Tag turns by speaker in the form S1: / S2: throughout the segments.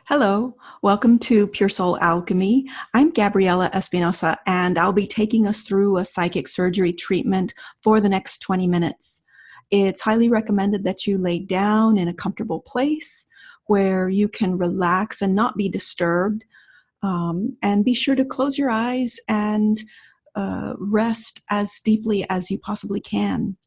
S1: Hello, welcome to Pure Soul Alchemy. I'm Gabriella Espinosa, and I'll be taking us through a psychic surgery treatment for the next 20 minutes. It's highly recommended that you lay down in a comfortable place where you can relax and not be disturbed. And be sure to close your eyes and rest as deeply as you possibly can.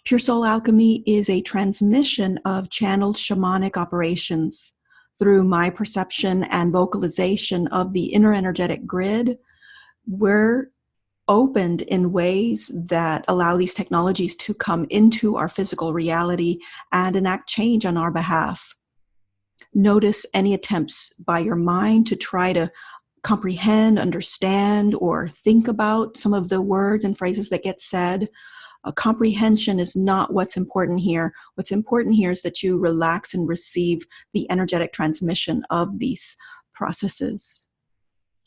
S1: Pure Soul Alchemy is a transmission of channeled shamanic operations through my perception and vocalization of the inner energetic grid. We're opened in ways that allow these technologies to come into our physical reality and enact change on our behalf. Notice any attempts by your mind to try to comprehend, understand, or think about some of the words and phrases that get said. Comprehension is not what's important here. What's important here is that you relax and receive the energetic transmission of these processes.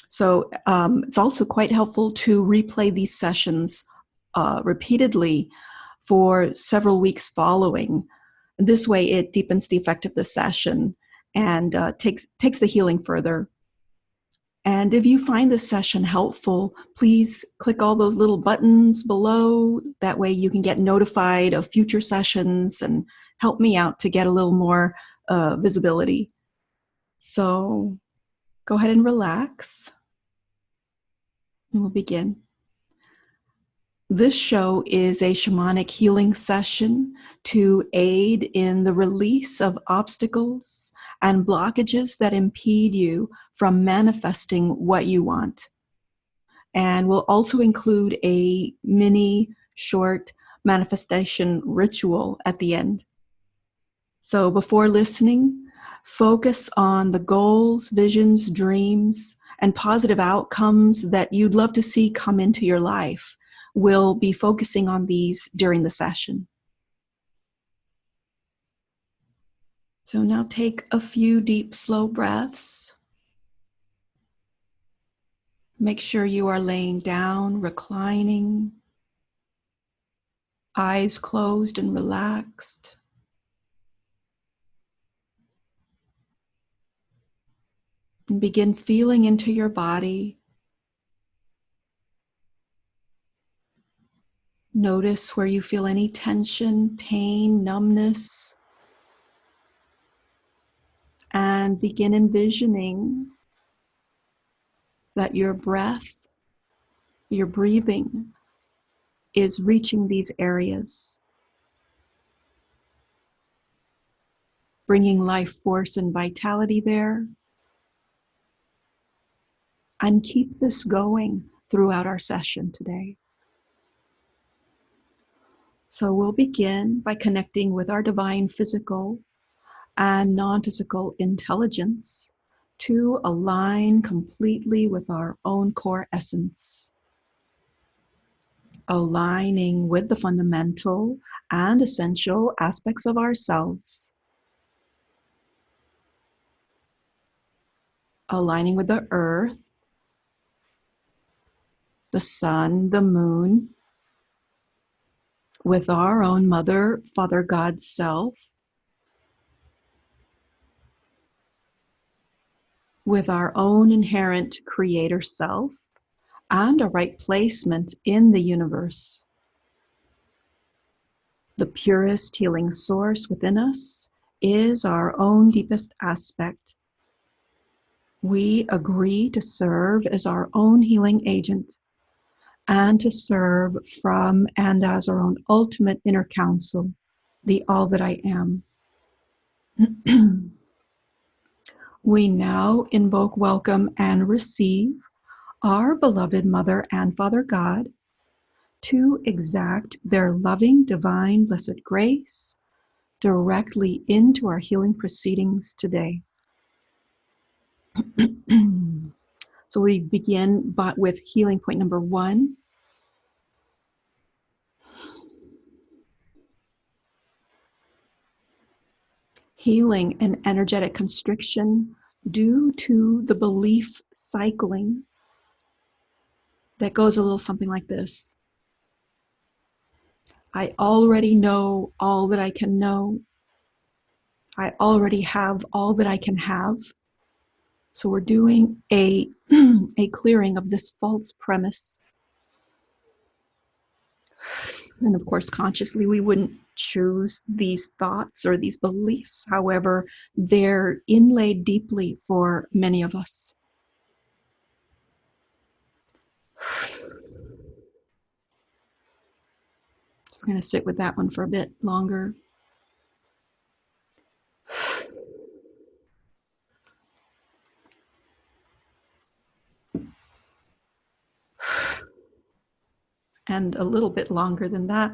S1: So it's also quite helpful to replay these sessions repeatedly for several weeks following. This way it deepens the effect of the session and takes the healing further. And if you find this session helpful, please click all those little buttons below. That way you can get notified of future sessions and help me out to get a little more visibility. So go ahead and relax. And we'll begin. This show is a shamanic healing session to aid in the release of obstacles and blockages that impede you from manifesting what you want. And we'll also include a mini short manifestation ritual at the end. So before listening, focus on the goals, visions, dreams, and positive outcomes that you'd love to see come into your life. We'll be focusing on these during the session. So now take a few deep, slow breaths. Make sure you are laying down, reclining, eyes closed and relaxed. And begin feeling into your body. Notice where you feel any tension, pain, numbness. And begin envisioning that your breath, your breathing is reaching these areas, bringing life force and vitality there. And keep this going throughout our session today. So we'll begin by connecting with our divine physical and non-physical intelligence to align completely with our own core essence. Aligning with the fundamental and essential aspects of ourselves. Aligning with the earth, the sun, the moon, with our own Mother, Father, God self, with our own inherent creator self, and a right placement in the universe. The purest healing source within us is our own deepest aspect. We agree to serve as our own healing agent and to serve from and as our own ultimate inner counsel, the all that I am. We now invoke, welcome, and receive our beloved Mother and Father God to exact their loving, divine, blessed grace directly into our healing proceedings today. So we begin with healing point number 1. Healing an energetic constriction due to the belief cycling that goes a little something like this. I already know all that I can know. I already have all that I can have. So we're doing a clearing of this false premise. And of course, consciously, we wouldn't choose these thoughts or these beliefs. However, they're inlaid deeply for many of us. I'm going to sit with that one for a bit longer. And a little bit longer than that.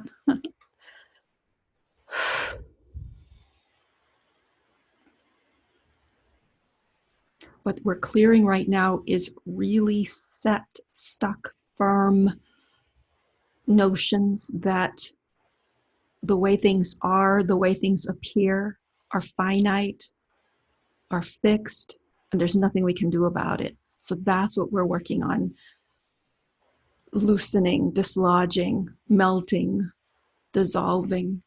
S1: What we're clearing right now is really set, stuck, firm notions that the way things are, the way things appear, are finite, are fixed, and there's nothing we can do about it. So that's what we're working on. Loosening, dislodging, melting, dissolving.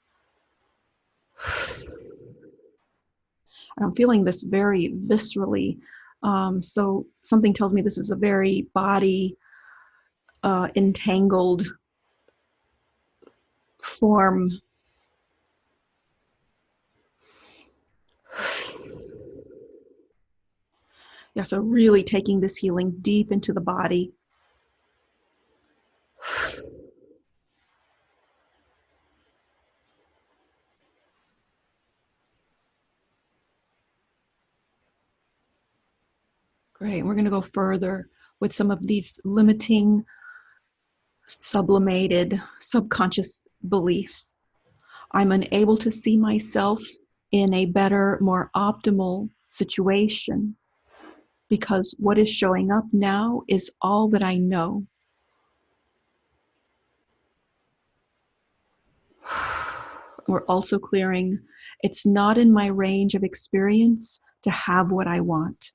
S1: And I'm feeling this very viscerally. So something tells me this is a very body entangled form. Yeah, so really taking this healing deep into the body. Great. We're going to go further with some of these limiting, sublimated, subconscious beliefs. I'm unable to see myself in a better, more optimal situation because what is showing up now is all that I know. We're also clearing, it's not in my range of experience to have what I want.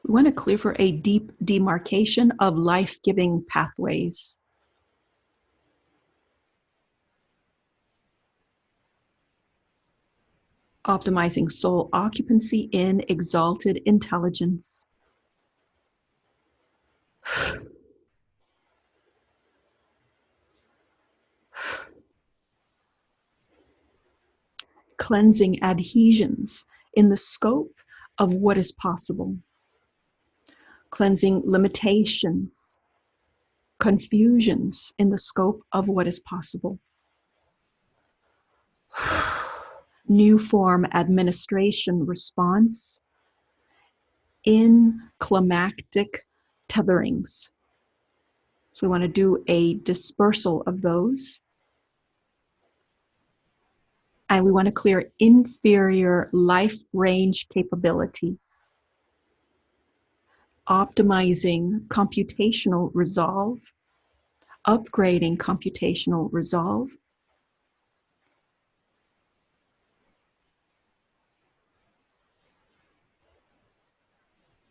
S1: We want to clear for a deep demarcation of life-giving pathways. Optimizing soul occupancy in exalted intelligence. Cleansing adhesions in the scope of what is possible. Cleansing limitations, confusions in the scope of what is possible. New form administration response in climactic tetherings. So we want to do a dispersal of those. And we want to clear inferior life range capability. Optimizing computational resolve. Upgrading computational resolve.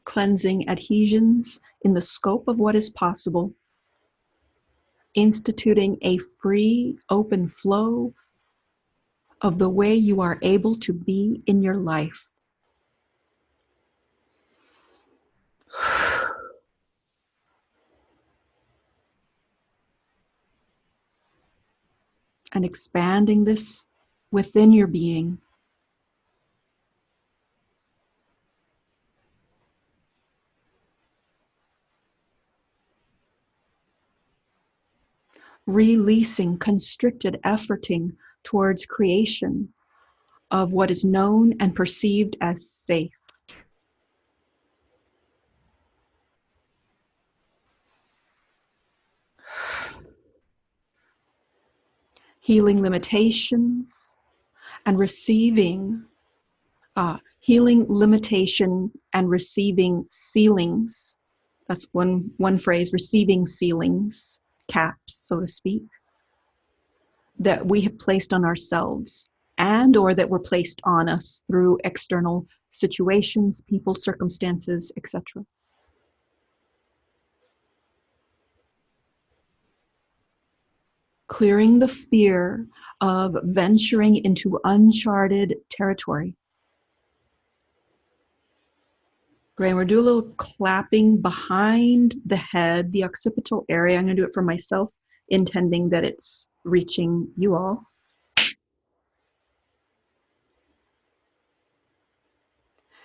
S1: Cleansing adhesions in the scope of what is possible. Instituting a free, open flow of the way you are able to be in your life. And expanding this within your being. Releasing constricted efforting towards creation of what is known and perceived as safe. Healing limitations and receiving, healing limitation and receiving ceilings. That's one phrase, receiving ceilings, caps, so to speak. that we have placed on ourselves and or that were placed on us through external situations, people, circumstances, etc. Clearing the fear of venturing into uncharted territory. Great. We're doing a little clapping behind the head, the occipital area. I'm going to do it for myself, intending that it's reaching you all.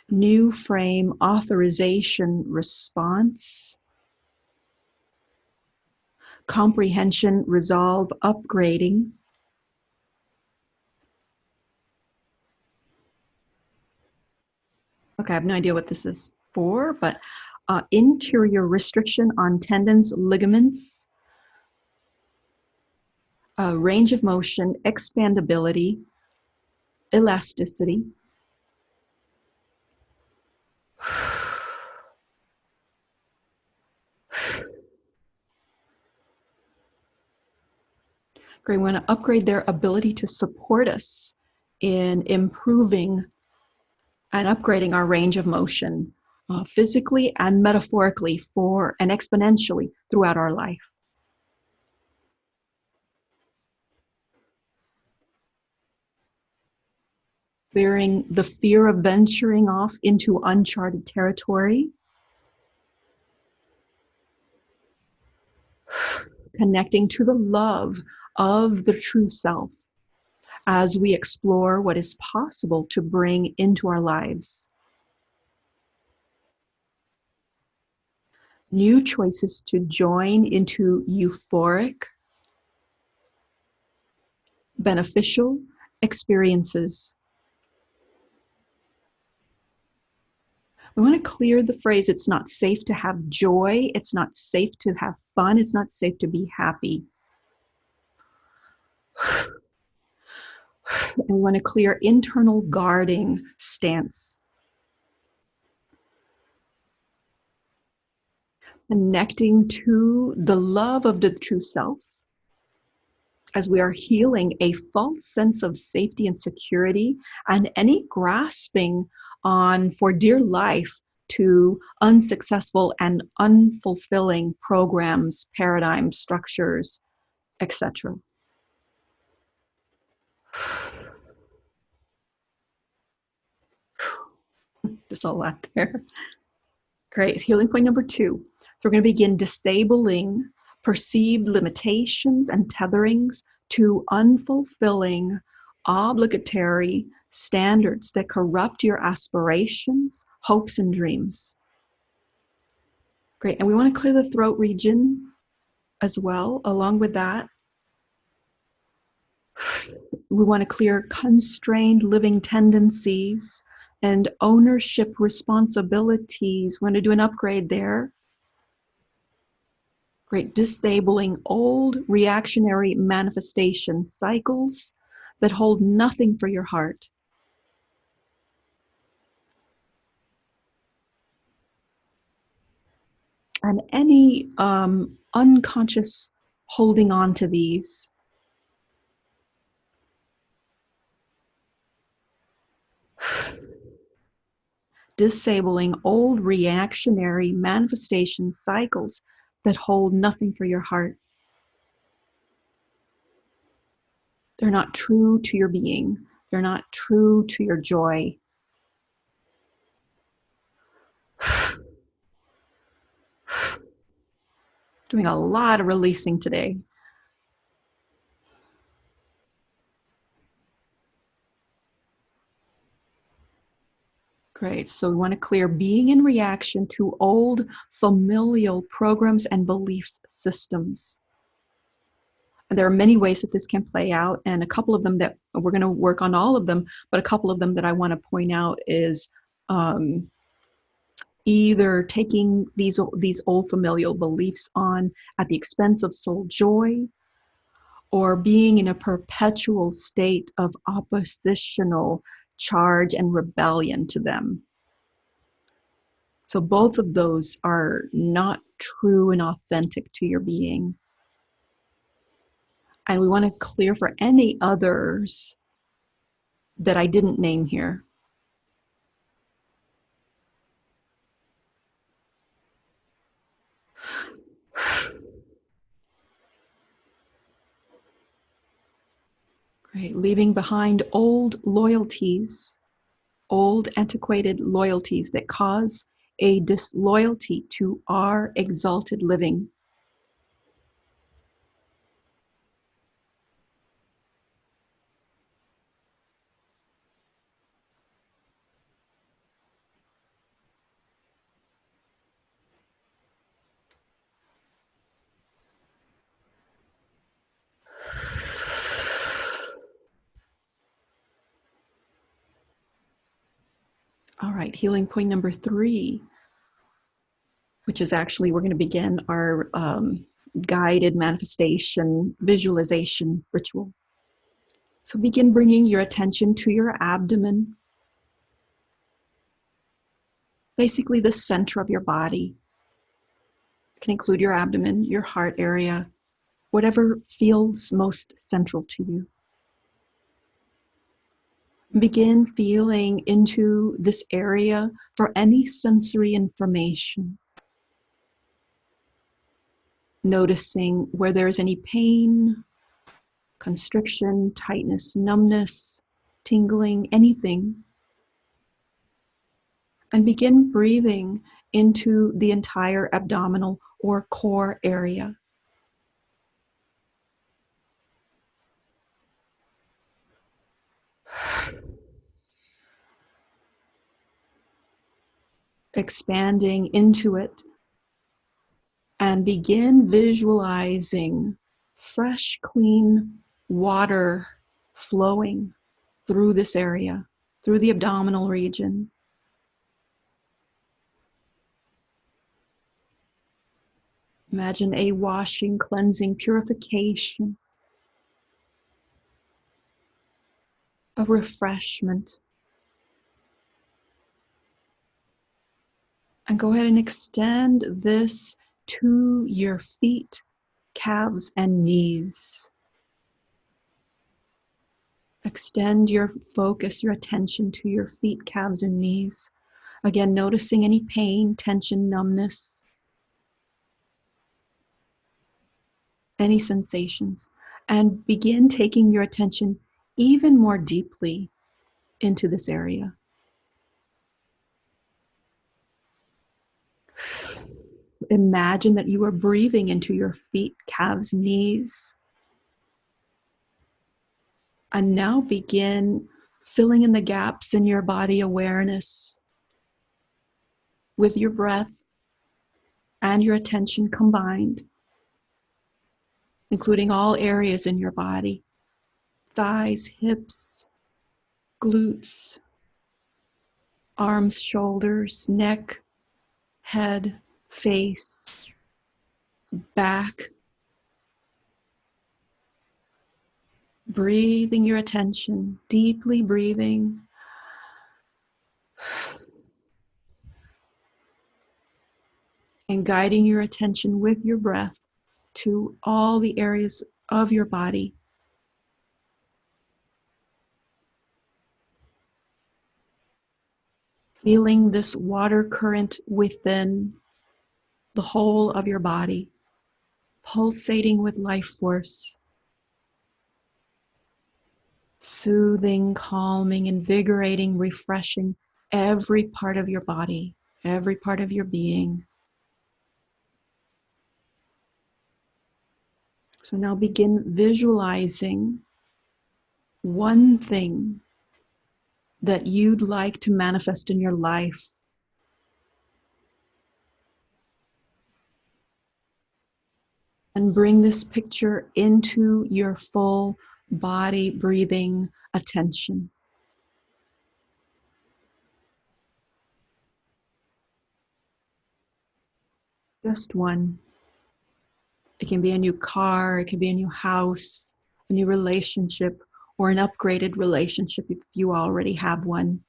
S1: New frame, authorization, response, comprehension, resolve, upgrading. Okay, I have no idea what this is for, but interior restriction on tendons, ligaments, range of motion, expandability, elasticity. Great. We want to upgrade their ability to support us in improving and upgrading our range of motion, physically and metaphorically for and exponentially throughout our life. Clearing the fear of venturing off into uncharted territory. Connecting to the love of the true self as we explore what is possible to bring into our lives. New choices to join into euphoric, beneficial experiences. We want to clear the phrase, it's not safe to have joy, it's not safe to have fun, it's not safe to be happy. And we want to clear internal guarding stance. Connecting to the love of the true self as we are healing a false sense of safety and security and any grasping on for dear life to unsuccessful and unfulfilling programs, paradigms, structures, etc. There's a lot there. Great. Healing point number 2. So we're going to begin disabling perceived limitations and tetherings to unfulfilling, obligatory standards that corrupt your aspirations, hopes, and dreams. Great. And we want to clear the throat region as well. Along with that, we want to clear constrained living tendencies and ownership responsibilities. We're going to do an upgrade there. Great. Disabling old reactionary manifestation cycles that hold nothing for your heart. And any unconscious holding on to these. Disabling old reactionary manifestation cycles that hold nothing for your heart. They're not true to your being. They're not true to your joy. Doing a lot of releasing today. Great. So we want to clear being in reaction to old familial programs and beliefs systems. And there are many ways that this can play out, and a couple of them that we're going to work on all of them, but a couple of them that I want to point out is either taking these old familial beliefs on at the expense of soul joy, or being in a perpetual state of oppositional charge and rebellion to them. So both of those are not true and authentic to your being. And we want to clear for any others that I didn't name here. Great. Leaving behind old loyalties, old antiquated loyalties that cause a disloyalty to our exalted living. All right, healing point number 3, which is actually, we're going to begin our guided manifestation visualization ritual. So begin bringing your attention to your abdomen, basically the center of your body. It can include your abdomen, your heart area, whatever feels most central to you. Begin feeling into this area for any sensory information. Noticing where there's any pain, constriction, tightness, numbness, tingling, anything. And begin breathing into the entire abdominal or core area. Expanding into it, and begin visualizing fresh, clean water flowing through this area, through the abdominal region. Imagine a washing, cleansing, purification, a refreshment. And go ahead and extend this to your feet, calves, and knees. Extend your focus, your attention to your feet, calves, and knees. Again, noticing any pain, tension, numbness, any sensations. And begin taking your attention even more deeply into this area. Imagine that you are breathing into your feet, calves, knees. And now begin filling in the gaps in your body awareness with your breath and your attention combined, including all areas in your body: thighs, hips, glutes, arms, shoulders, neck, head, face, back. Breathing your attention, deeply breathing. And guiding your attention with your breath to all the areas of your body. Feeling this water current within the whole of your body, pulsating with life force, soothing, calming, invigorating, refreshing every part of your body, every part of your being. So now begin visualizing one thing that you'd like to manifest in your life. And bring this picture into your full body breathing attention. Just one. It can be a new car, it can be a new house, a new relationship, or an upgraded relationship if you already have one.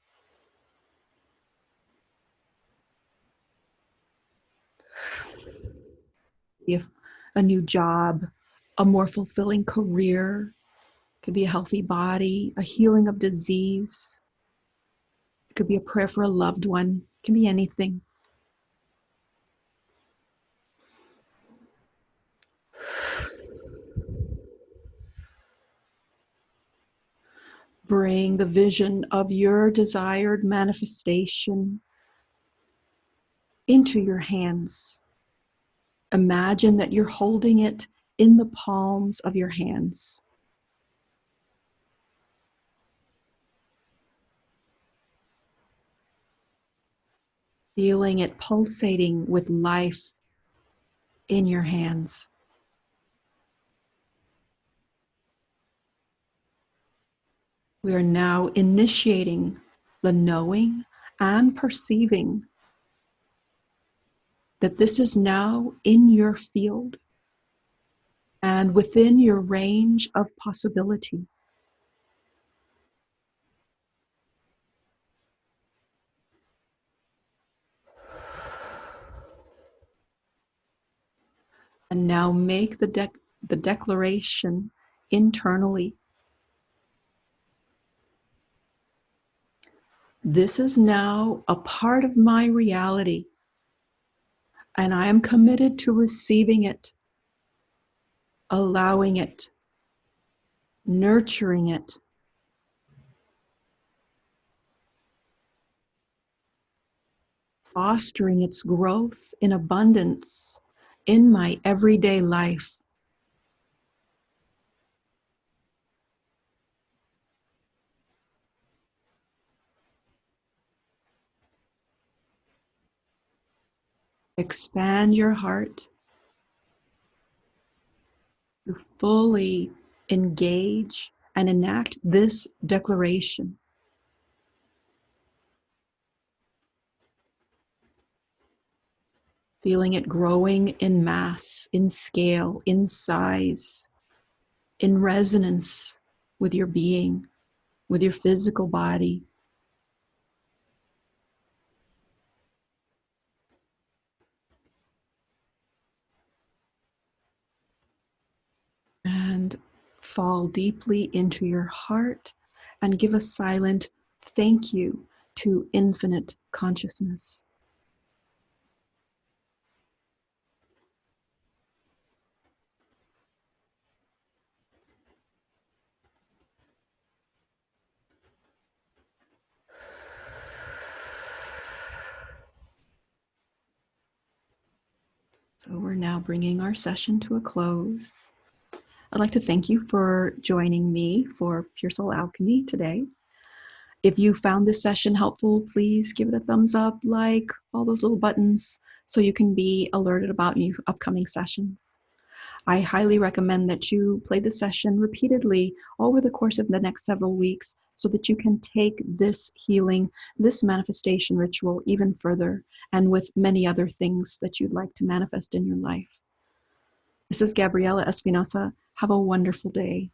S1: If a new job, a more fulfilling career. It could be a healthy body, a healing of disease. It could be a prayer for a loved one. It can be anything. Bring the vision of your desired manifestation into your hands. Imagine that you're holding it in the palms of your hands. Feeling it pulsating with life in your hands. We are now initiating the knowing and perceiving that this is now in your field and within your range of possibility. And now make the declaration internally. This is now a part of my reality, and I am committed to receiving it, allowing it, nurturing it, fostering its growth in abundance in my everyday life. Expand your heart to fully engage and enact this declaration. Feeling it growing in mass, in scale, in size, in resonance with your being, with your physical body. And fall deeply into your heart and give a silent thank you to infinite consciousness. So we're now bringing our session to a close. I'd like to thank you for joining me for Pure Soul Alchemy today. If you found this session helpful, please give it a thumbs up, like all those little buttons so you can be alerted about new upcoming sessions. I highly recommend that you play the session repeatedly over the course of the next several weeks so that you can take this healing, this manifestation ritual even further, and with many other things that you'd like to manifest in your life. This is Gabriella Espinosa. Have a wonderful day.